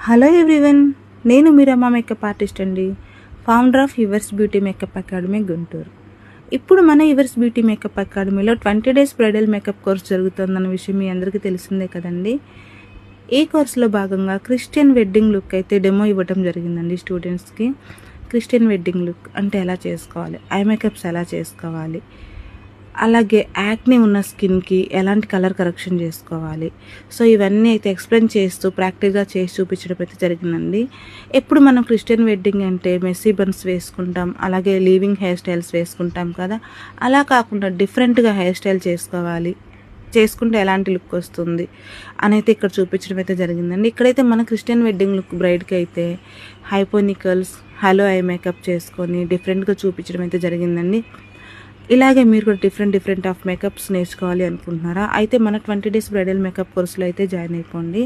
Hello everyone, నేను మీ రమా makeup artist అండి, founder of yours beauty makeup academy Guntur. ఇప్పుడు మన యువర్స్ బ్యూటీ మేకప్ అకాడమీలో 20 డేస్ బ్రైడల్ మేకప్ కోర్స్ జరుగుతుందన్న విషయం మీ అందరికీ తెలిసిందే కదండి. ఈ కోర్సులో భాగంగా క్రిస్టియన్ వెడ్డింగ్ లుక్ అయితే డెమో ఇవ్వడం జరిగిందండి స్టూడెంట్స్కి. క్రిస్టియన్ వెడ్డింగ్ లుక్ అంటే ఎలా చేసుకోవాలి, ఐ మేకప్స్ ఎలా చేసుకోవాలి, అలాగే యాక్ని ఉన్న స్కిన్కి ఎలాంటి కలర్ కరెక్షన్ చేసుకోవాలి, సో ఇవన్నీ అయితే ఎక్స్ప్లెయిన్ చేస్తూ ప్రాక్టికల్గా చేసి చూపించడం అయితే జరిగిందండి. ఎప్పుడు మనం క్రిస్టియన్ వెడ్డింగ్ అంటే మెస్సీ బన్స్ వేసుకుంటాం, అలాగే లీవింగ్ హెయిర్ స్టైల్స్ వేసుకుంటాం కదా, అలా కాకుండా డిఫరెంట్గా హెయిర్ స్టైల్ చేసుకుంటే ఎలాంటి లుక్ వస్తుంది అనైతే ఇక్కడ చూపించడం అయితే జరిగిందండి. ఇక్కడైతే మన క్రిస్టియన్ వెడ్డింగ్ లుక్ బ్రైడ్కి అయితే హైపోనికల్స్, హలో ఐ మేకప్ చేసుకొని డిఫరెంట్గా చూపించడం అయితే జరిగిందండి. ఇలాగే మీరు కూడా డిఫరెంట్ ఆఫ్ మేకప్స్ నేర్చుకోవాలి అనుకుంటున్నారా? అయితే మన 20 డేస్ బ్రైడల్ మేకప్ కోర్సులో అయితే జాయిన్ అయిపోండి.